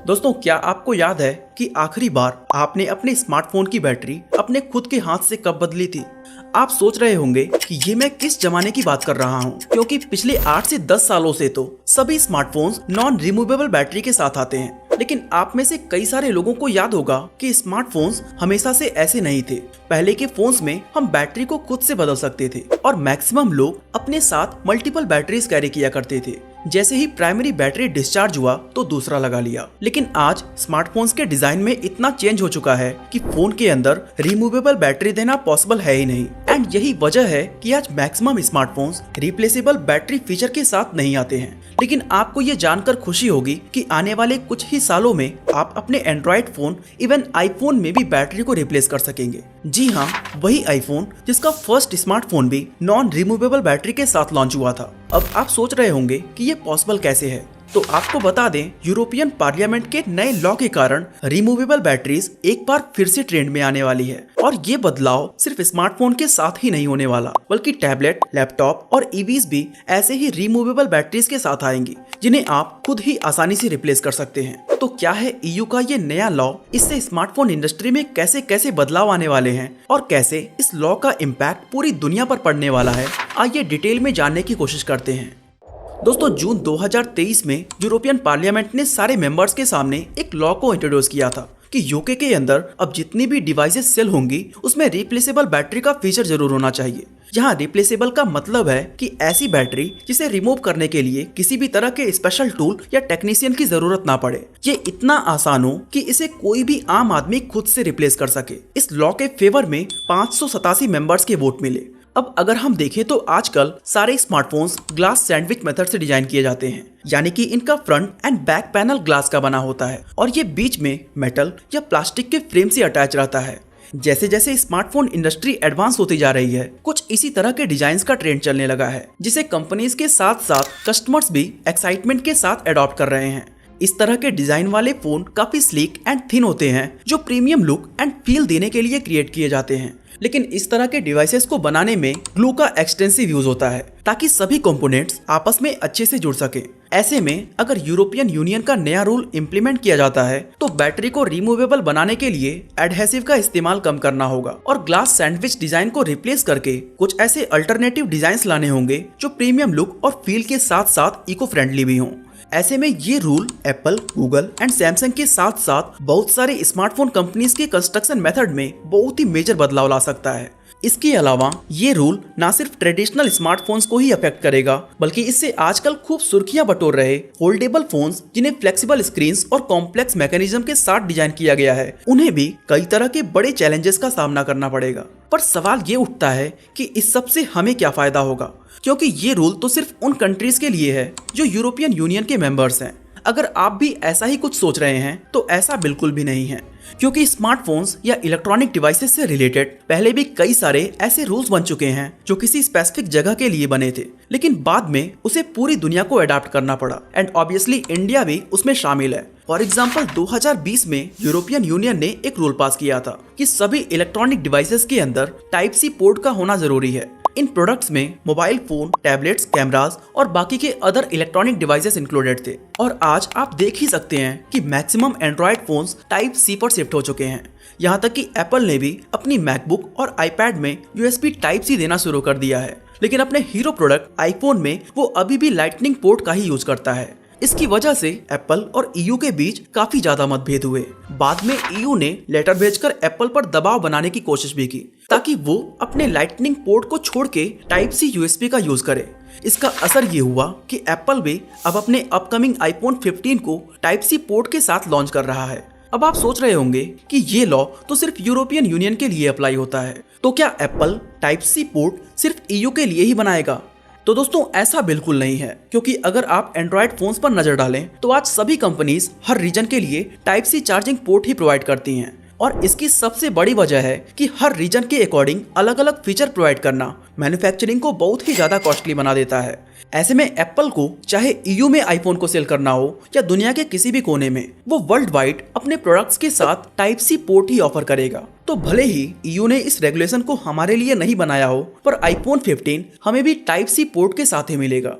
दोस्तों, क्या आपको याद है कि आखिरी बार आपने अपने स्मार्टफोन की बैटरी अपने खुद के हाथ से कब बदली थी? आप सोच रहे होंगे कि ये मैं किस जमाने की बात कर रहा हूँ, क्योंकि पिछले 8 से 10 सालों से तो सभी स्मार्टफोन्स नॉन रिमूवेबल बैटरी के साथ आते हैं। लेकिन आप में से कई सारे लोगों को याद होगा कि स्मार्टफोन्स हमेशा से ऐसे नहीं थे। पहले के फोन्स में हम बैटरी को खुद से बदल सकते थे और मैक्सिमम लोग अपने साथ मल्टीपल बैटरीज कैरी किया करते थे। जैसे ही प्राइमरी बैटरी डिस्चार्ज हुआ तो दूसरा लगा लिया। लेकिन आज स्मार्टफोन्स के डिजाइन में इतना चेंज हो चुका है कि फोन के अंदर रिमूवेबल बैटरी देना पॉसिबल है ही नहीं। एंड यही वजह है कि आज maximum smartphones replaceable battery feature के साथ नहीं आते हैं। लेकिन आपको ये जानकर खुशी होगी कि आने वाले कुछ ही सालों में आप अपने एंड्रॉइड फोन, इवन आईफोन में भी बैटरी को रिप्लेस कर सकेंगे। जी हाँ, वही आईफोन जिसका फर्स्ट स्मार्टफोन भी नॉन रिमूवेबल बैटरी के साथ लॉन्च हुआ था। अब आप सोच रहे होंगे कि ये पॉसिबल कैसे है, तो आपको बता दें, यूरोपियन पार्लियामेंट के नए लॉ के कारण रिमूवेबल बैटरीज एक बार फिर से ट्रेंड में आने वाली है। और ये बदलाव सिर्फ स्मार्टफोन के साथ ही नहीं होने वाला, बल्कि टैबलेट, लैपटॉप और ईवीज भी ऐसे ही रिमूवेबल बैटरीज के साथ आएंगी, जिन्हें आप खुद ही आसानी से रिप्लेस कर सकते हैं। तो क्या है ईयू का ये नया लॉ? इससे स्मार्टफोन इंडस्ट्री में कैसे कैसे बदलाव आने वाले हैं और कैसे इस लॉ का इम्पैक्ट पूरी दुनिया पर पड़ने वाला है, आइए डिटेल में जानने की कोशिश करते हैं। दोस्तों, जून 2023 में यूरोपियन पार्लियामेंट ने सारे मेंबर्स के सामने एक लॉ को इंट्रोड्यूस किया था कि यूके के अंदर अब जितनी भी डिवाइसेस सेल होंगी उसमें रिप्लेसेबल बैटरी का फीचर जरूर होना चाहिए। यहाँ रिप्लेसेबल का मतलब है कि ऐसी बैटरी जिसे रिमूव करने के लिए किसी भी तरह के स्पेशल टूल या टेक्नीशियन की जरूरत ना पड़े। ये इतना आसान हो कि इसे कोई भी आम आदमी खुद से रिप्लेस कर सके। इस लॉ के फेवर में 587 मेंबर्स के वोट मिले। अब अगर हम देखें तो आजकल सारे स्मार्टफोन्स ग्लास सैंडविच मेथड से डिजाइन किए जाते हैं, यानी कि इनका front end back panel glass का बना होता है और ये बीच में मेटल या प्लास्टिक के फ्रेम से अटैच रहता है। जैसे जैसे स्मार्टफोन इंडस्ट्री एडवांस होती जा रही है, कुछ इसी तरह के डिजाइन्स का ट्रेंड चलने लगा है, जिसे कंपनीज के साथ साथ कस्टमर्स भी एक्साइटमेंट के साथ अडॉप्ट कर रहे हैं। इस तरह के डिजाइन वाले फोन काफी स्लीक एंड थिन होते हैं, जो प्रीमियम लुक एंड फील देने के लिए क्रिएट किए जाते हैं। लेकिन इस तरह के डिवाइसेस को बनाने में ग्लू का एक्सटेंसिव यूज होता है, ताकि सभी कंपोनेंट्स आपस में अच्छे से जुड़ सके। ऐसे में अगर यूरोपियन यूनियन का नया रूल इम्प्लीमेंट किया जाता है तो बैटरी को रिमूवेबल बनाने के लिए एडहेसिव का इस्तेमाल कम करना होगा और ग्लास सैंडविच डिजाइन को रिप्लेस करके कुछ ऐसे अल्टरनेटिव डिजाइन्स लाने होंगे जो प्रीमियम लुक और फील के साथ साथ इको फ्रेंडली भी हों। ऐसे में ये rule Apple, Google and Samsung के साथ साथ बहुत सारे स्मार्टफोन कंपनीज के कंस्ट्रक्शन मेथड में बहुत ही मेजर बदलाव ला सकता है। इसके अलावा ये रूल ना सिर्फ ट्रेडिशनल स्मार्टफोन्स को ही अफेक्ट करेगा, बल्कि इससे आजकल खूब सुर्खियां बटोर रहे फोल्डेबल फोन्स, जिन्हें फ्लेक्सिबल स्क्रीन्स और कॉम्प्लेक्स मैकेनिज्म के साथ डिजाइन किया गया है, उन्हें भी कई तरह के बड़े चैलेंजेस का सामना करना पड़ेगा। पर सवाल ये उठता है कि इस सब से हमें क्या फायदा होगा, क्योंकि ये रूल तो सिर्फ उन कंट्रीज के लिए है जो यूरोपियन यूनियन के मेंबर्स हैं। अगर आप भी ऐसा ही कुछ सोच रहे हैं तो ऐसा बिल्कुल भी नहीं है, क्योंकि स्मार्टफोन्स या इलेक्ट्रॉनिक डिवाइसेस से रिलेटेड पहले भी कई सारे ऐसे रूल्स बन चुके हैं जो किसी स्पेसिफिक जगह के लिए बने थे, लेकिन बाद में उसे पूरी दुनिया को अडॉप्ट करना पड़ा। एंड ऑब्वियसली इंडिया भी उसमें शामिल है। फॉर एग्जाम्पल 2020 में यूरोपियन यूनियन ने एक रूल पास किया था कि सभी इलेक्ट्रॉनिक डिवाइसेस के अंदर टाइप सी पोर्ट का होना जरूरी है। इन प्रोडक्ट्स में मोबाइल फोन, टैबलेट्स, कैमरास और बाकी के अदर इलेक्ट्रॉनिक डिवाइसेस इंक्लूडेड थे। और आज आप देख ही सकते हैं कि maximum Android phones type C पर शिफ्ट हो चुके हैं। यहाँ तक कि एप्पल ने भी अपनी मैकबुक और आईपैड में यूएसबी टाइप सी देना शुरू कर दिया है। लेकिन अपने हीरो प्रोडक्ट आईफोन में वो अभी भी लाइटनिंग पोर्ट का ही यूज करता है। इसकी वजह से एप्पल और ईयू के बीच काफी ज्यादा मतभेद हुए। बाद में ईयू ने लेटर भेजकर एप्पल पर दबाव बनाने की कोशिश भी की, ताकि वो अपने लाइटनिंग पोर्ट को छोड़ के टाइप सी यूएसबी का यूज करे। इसका असर ये हुआ कि एप्पल भी अब अपने अपकमिंग आईफोन 15 को टाइप सी पोर्ट के साथ लॉन्च कर रहा है। अब आप सोच रहे होंगे कि ये लॉ तो सिर्फ यूरोपियन यूनियन के लिए अप्लाई होता है, तो क्या एप्पल टाइप सी पोर्ट सिर्फ ईयू के लिए ही बनाएगा? तो दोस्तों, ऐसा बिल्कुल नहीं है, क्योंकि अगर आप एंड्रॉइड फोन्स पर नजर डालें तो आज सभी कंपनीज हर रीजन के लिए टाइप सी चार्जिंग पोर्ट ही प्रोवाइड करती हैं। और इसकी सबसे बड़ी वजह है कि हर रीजन के अकॉर्डिंग अलग अलग फीचर प्रोवाइड करना मैन्युफैक्चरिंग को बहुत ही ज्यादा कॉस्टली बना देता है। ऐसे में एप्पल को चाहे ईयू में आईफोन को सेल करना हो या दुनिया के किसी भी कोने में, वो वर्ल्ड वाइड अपने प्रोडक्ट्स के साथ टाइप सी पोर्ट ही ऑफर करेगा। तो भले ही ईयू ने इस रेगुलेशन को हमारे लिए नहीं बनाया हो, पर आईफोन 15 हमें भी टाइप सी पोर्ट के साथ ही मिलेगा।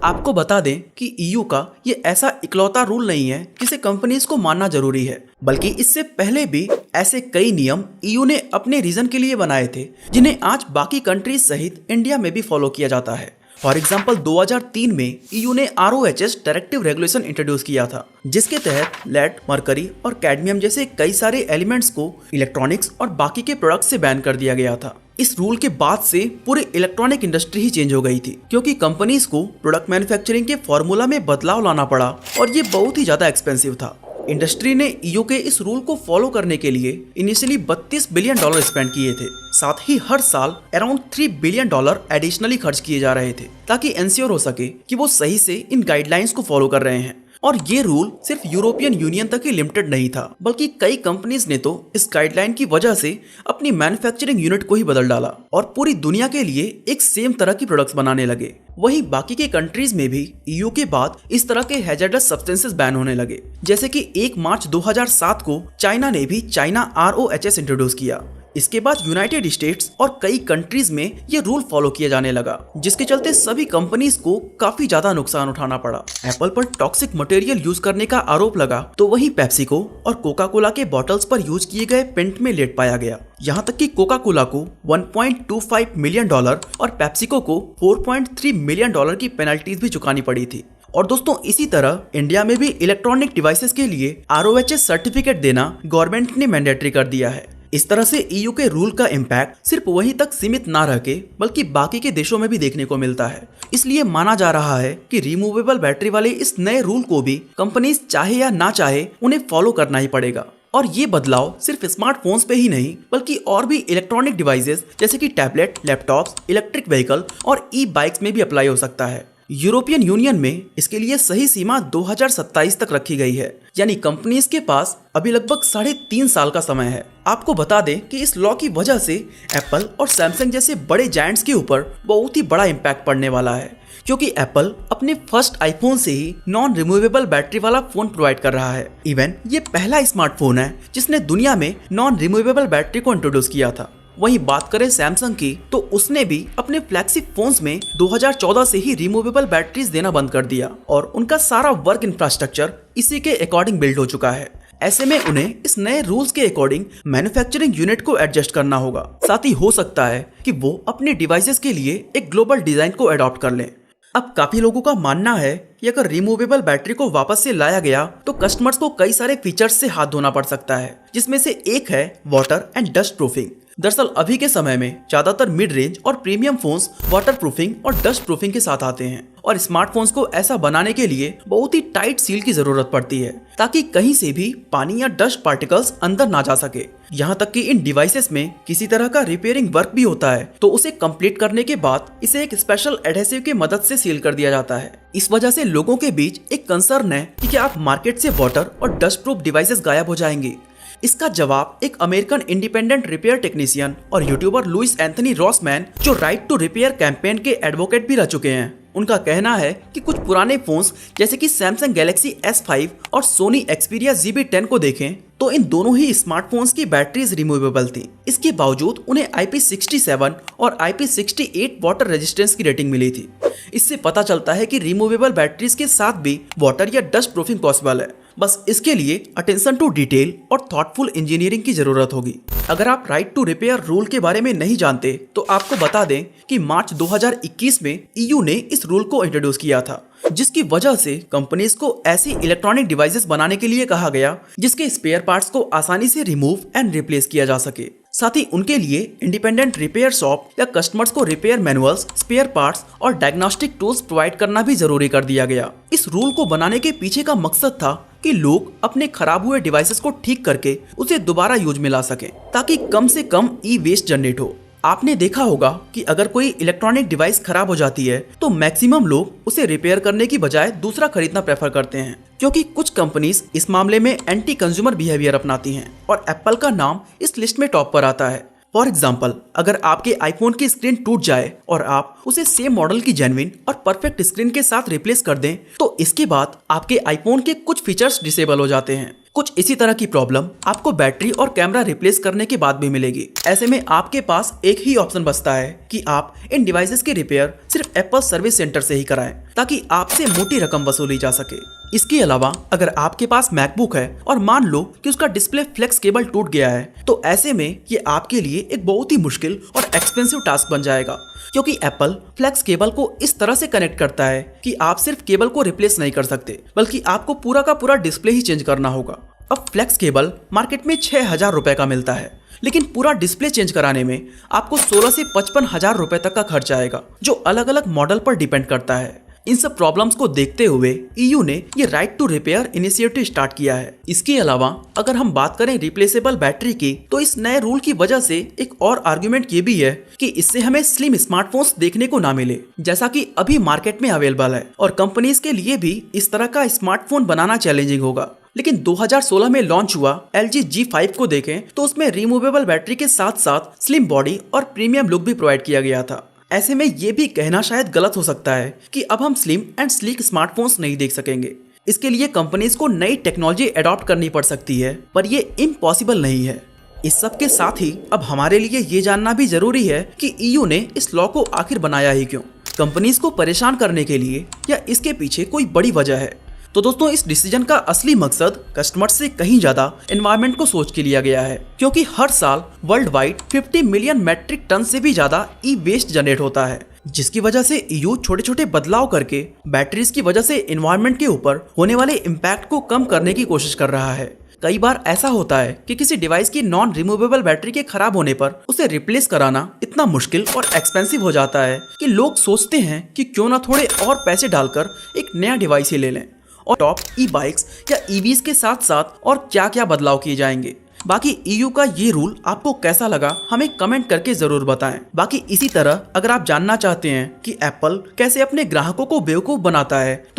आपको बता दें कि ईयू का ये ऐसा इकलौता रूल नहीं है जिसे कंपनीज को मानना जरूरी है, बल्कि इससे पहले भी ऐसे कई नियम ईयू ने अपने रीजन के लिए बनाए थे जिन्हें आज बाकी कंट्रीज सहित इंडिया में भी फॉलो किया जाता है। फॉर एग्जाम्पल 2003 में ईयू ने RoHS डायरेक्टिव रेगुलेशन इंट्रोड्यूस किया था, जिसके तहत लेड, मरकरी और कैडमियम जैसे कई सारे एलिमेंट्स को इलेक्ट्रॉनिक्स और बाकी के प्रोडक्ट से बैन कर दिया गया था। इस रूल के बाद से पूरी इलेक्ट्रॉनिक इंडस्ट्री ही चेंज हो गई थी, क्योंकि कंपनीज को प्रोडक्ट मैन्युफैक्चरिंग के फॉर्मूला में बदलाव लाना पड़ा और ये बहुत ही ज्यादा एक्सपेंसिव था। इंडस्ट्री ने ईयू के इस रूल को फॉलो करने के लिए इनिशियली $32 बिलियन स्पेंड किए थे। साथ ही हर साल अराउंड $3 बिलियन एडिशनली खर्च किए जा रहे थे ताकि इंश्योर हो सके कि वो सही से इन गाइडलाइंस को फॉलो कर रहे हैं। और ये रूल सिर्फ यूरोपियन यूनियन तक ही लिमिटेड नहीं था, बल्कि कई कंपनीज ने तो इस गाइडलाइन की वजह से अपनी मैन्युफैक्चरिंग यूनिट को ही बदल डाला और पूरी दुनिया के लिए एक सेम तरह की प्रोडक्ट्स बनाने लगे। वहीं बाकी के कंट्रीज में भी ईयू के बाद इस तरह के हैजर्डस सब्सटेंसेस बैन होने लगे, जैसे कि 1 मार्च 2007 को चाइना ने भी चाइना RoHS इंट्रोड्यूस किया। इसके बाद यूनाइटेड स्टेट्स और कई कंट्रीज में ये रूल फॉलो किया जाने लगा, जिसके चलते सभी कंपनीज को काफी ज्यादा नुकसान उठाना पड़ा। एप्पल पर टॉक्सिक मटेरियल यूज करने का आरोप लगा तो वहीं पेप्सिको और कोका कोला के बॉटल्स पर यूज किए गए पेंट में लेड पाया गया। यहाँ तक कि कोका कोला को $1.25 मिलियन और पेप्सिको को $4.3 मिलियन की पेनल्टीज भी चुकानी पड़ी थी। और दोस्तों, इसी तरह इंडिया में भी इलेक्ट्रॉनिक डिवाइसेस के लिए RoHS सर्टिफिकेट देना गवर्नमेंट ने मैंडेटरी कर दिया है। इस तरह से ईयू के रूल का इम्पैक्ट सिर्फ वहीं तक सीमित ना रह के बल्कि बाकी के देशों में भी देखने को मिलता है। इसलिए माना जा रहा है कि रिमूवेबल बैटरी वाले इस नए रूल को भी कंपनीज चाहे या ना चाहे उन्हें फॉलो करना ही पड़ेगा। और ये बदलाव सिर्फ स्मार्टफोन्स पे ही नहीं बल्कि और भी इलेक्ट्रॉनिक डिवाइसेस जैसे कि टैबलेट, लैपटॉप्स, इलेक्ट्रिक व्हीकल और ई-बाइक्स में भी अप्लाई हो सकता है। यूरोपियन यूनियन में इसके लिए सही सीमा 2027 तक रखी गई है, यानी कंपनीज के पास अभी लगभग 3.5 साल का समय है। आपको बता दें कि इस लॉ की वजह से एप्पल और सैमसंग जैसे बड़े जायंट्स के ऊपर बहुत ही बड़ा इम्पैक्ट पड़ने वाला है, क्योंकि एप्पल अपने फर्स्ट आईफोन से ही नॉन रिमूवेबल बैटरी वाला फोन प्रोवाइड कर रहा है। इवन ये पहला स्मार्टफोन है जिसने दुनिया में नॉन रिमूवेबल बैटरी को इंट्रोड्यूस किया था। वहीं बात करें सैमसंग की तो उसने भी अपने फ्लैगशिप फोन्स में 2014 से ही रिमूवेबल बैटरीज देना बंद कर दिया और उनका सारा वर्क इंफ्रास्ट्रक्चर इसी के अकॉर्डिंग बिल्ड हो चुका है। ऐसे में उन्हें इस नए रूल्स के अकॉर्डिंग मैन्युफैक्चरिंग यूनिट को एडजस्ट करना होगा। साथ ही हो सकता है कि वो अपने डिवाइसेस के लिए एक ग्लोबल डिजाइन को अडॉप्ट कर लें। अब काफी लोगों का मानना है कि अगर रिमूवेबल बैटरी को वापस से लाया गया तो कस्टमर्स को कई सारे फीचर्स से हाथ धोना पड़ सकता है, जिसमें से एक है वाटर एंड डस्ट प्रूफिंग। दरअसल अभी के समय में ज्यादातर मिड रेंज और प्रीमियम फोन्स वाटर प्रूफिंग और डस्ट प्रूफिंग के साथ आते हैं और स्मार्टफोन्स को ऐसा बनाने के लिए बहुत ही टाइट सील की जरूरत पड़ती है ताकि कहीं से भी पानी या डस्ट पार्टिकल्स अंदर ना जा सके। यहाँ तक कि इन डिवाइसेस में किसी तरह का रिपेयरिंग वर्क भी होता है तो उसे कंप्लीट करने के बाद इसे एक स्पेशल एडहेसिव की मदद से सील कर दिया जाता है। इस वजह से लोगों के बीच एक कंसर्न है कि क्या आप मार्केट से वाटर और डस्ट प्रूफ डिवाइसेस गायब हो जाएंगे। इसका जवाब एक अमेरिकन इंडिपेंडेंट रिपेयर टेक्नीशियन और यूट्यूबर लुइस एंथनी रॉसमैन, जो राइट टू रिपेयर कैंपेन के एडवोकेट भी रह चुके हैं, उनका कहना है कि कुछ पुराने फोन्स जैसे कि सैमसंग गैलेक्सी S5 और सोनी एक्सपीरिया ZB-10 को देखें तो इन दोनों ही स्मार्टफोन्स की बैटरीज रिमूवेबल थी। इसके बावजूद उन्हें IP67 और IP68 वाटर रेजिस्टेंस की रेटिंग मिली थी। इससे पता चलता है कि रिमूवेबल बैटरीज के साथ भी वाटर या डस्ट प्रूफिंग पॉसिबल है। बस इसके लिए अटेंशन टू डिटेल और थॉटफुल इंजीनियरिंग की जरूरत होगी। अगर आप राइट टू रिपेयर रूल के बारे में नहीं जानते तो आपको बता दें कि मार्च 2021 में ईयू ने इस रूल को इंट्रोड्यूस किया था, जिसकी वजह से कंपनीज को ऐसी इलेक्ट्रॉनिक डिवाइसेस बनाने के लिए कहा गया जिसके स्पेयर पार्ट्स को आसानी से रिमूव एंड रिप्लेस किया जा सके। साथ ही उनके लिए इंडिपेंडेंट रिपेयर शॉप या कस्टमर्स को रिपेयर मैनुअल्स, स्पेयर पार्ट्स और डायग्नोस्टिक टूल्स प्रोवाइड करना भी जरूरी कर दिया गया। इस रूल को बनाने के पीछे का मकसद था कि लोग अपने खराब हुए डिवाइसेस को ठीक करके उसे दोबारा यूज में ला सकें ताकि कम से कम ई वेस्ट जनरेट हो। आपने देखा होगा कि अगर कोई इलेक्ट्रॉनिक डिवाइस खराब हो जाती है तो मैक्सिमम लोग उसे रिपेयर करने की बजाय दूसरा खरीदना प्रेफर करते हैं, क्योंकि कुछ कंपनीज इस मामले में एंटी कंज्यूमर बिहेवियर अपनाती हैं और एप्पल का नाम इस लिस्ट में टॉप पर आता है। फॉर एग्जाम्पल, अगर आपके आईफोन की स्क्रीन टूट जाए और आप उसे सेम मॉडल की जेन्युइन और परफेक्ट स्क्रीन के साथ रिप्लेस कर दें तो इसके बाद आपके आईफोन के कुछ फीचर्स डिसेबल हो जाते हैं। कुछ इसी तरह की प्रॉब्लम आपको बैटरी और कैमरा रिप्लेस करने के बाद भी मिलेगी। ऐसे में आपके पास एक ही ऑप्शन बचता है कि आप इन डिवाइसेस की रिपेयर सिर्फ एप्पल सर्विस सेंटर से ही कराएं, ताकि आपसे मोटी रकम वसूली जा सके। इसके अलावा अगर आपके पास मैकबुक है और मान लो कि उसका डिस्प्ले फ्लेक्स केबल टूट गया है, तो ऐसे में ये आपके लिए एक बहुत ही मुश्किल और एक्सपेंसिव टास्क बन जाएगा, क्योंकि एप्पल फ्लेक्स केबल को इस तरह से कनेक्ट करता है कि आप सिर्फ केबल को रिप्लेस नहीं कर सकते, बल्कि आपको पूरा का पूरा डिस्प्ले ही चेंज करना होगा। अब फ्लेक्स केबल मार्केट में 6,000 रुपए का मिलता है, लेकिन पूरा डिस्प्ले चेंज कराने में आपको 16 से 55,000 रुपए तक का खर्च आएगा, जो अलग अलग मॉडल पर डिपेंड करता है। इन सब प्रॉब्लम्स को देखते हुए EU ने ये right to repair initiative start किया है। इसके अलावा अगर हम बात करें रिप्लेसेबल बैटरी की, तो इस नए रूल की वजह से एक और आर्गुमेंट ये भी है कि इससे हमें स्लिम स्मार्टफोन्स देखने को ना मिले, जैसा कि अभी मार्केट में अवेलेबल है, और कंपनीज के लिए भी इस तरह का स्मार्टफोन बनाना चैलेंजिंग होगा। लेकिन 2016 में लॉन्च हुआ LG G5 को देखें तो उसमें रिमूवेबल बैटरी के साथ साथ स्लिम बॉडी और प्रीमियम लुक भी प्रोवाइड किया गया था। ऐसे में ये भी कहना शायद गलत हो सकता है कि अब हम स्लिम एंड स्लीक स्मार्टफोन्स नहीं देख सकेंगे। इसके लिए कंपनीज को नई टेक्नोलॉजी अडॉप्ट करनी पड़ सकती है, पर ये इम्पॉसिबल नहीं है। इस सब के साथ ही अब हमारे लिए ये जानना भी जरूरी है कि EU ने इस लॉ को आखिर बनाया ही क्यों? कंपनीज को परेशान करने के लिए या इसके पीछे कोई बड़ी वजह है? तो दोस्तों, इस डिसीजन का असली मकसद कस्टमर से कहीं ज्यादा एनवायरनमेंट को सोच के लिया गया है, क्योंकि हर साल world wide 50 million metric ton से भी ज्यादा ई वेस्ट जनरेट होता है, जिसकी वजह से EU छोटे छोटे बदलाव करके बैटरीज की वजह से एनवायरनमेंट के ऊपर होने वाले इम्पैक्ट को कम करने की कोशिश कर रहा है। कई बार ऐसा होता है कि किसी डिवाइस की नॉन रिमूवेबल बैटरी के खराब होने पर उसे रिप्लेस कराना इतना मुश्किल और एक्सपेंसिव हो जाता है कि लोग सोचते हैं कि क्यों ना थोड़े और पैसे डालकर एक नया डिवाइस ही ले लें। और टॉप ई-बाइक्स या EVs के साथ साथ और क्या क्या बदलाव किए जाएंगे। बाकी EU का ये रूल आपको कैसा लगा हमें कमेंट करके जरूर बताएं। बाकी इसी तरह अगर आप जानना चाहते हैं कि एप्पल कैसे अपने ग्राहकों को बेवकूफ बनाता है, तो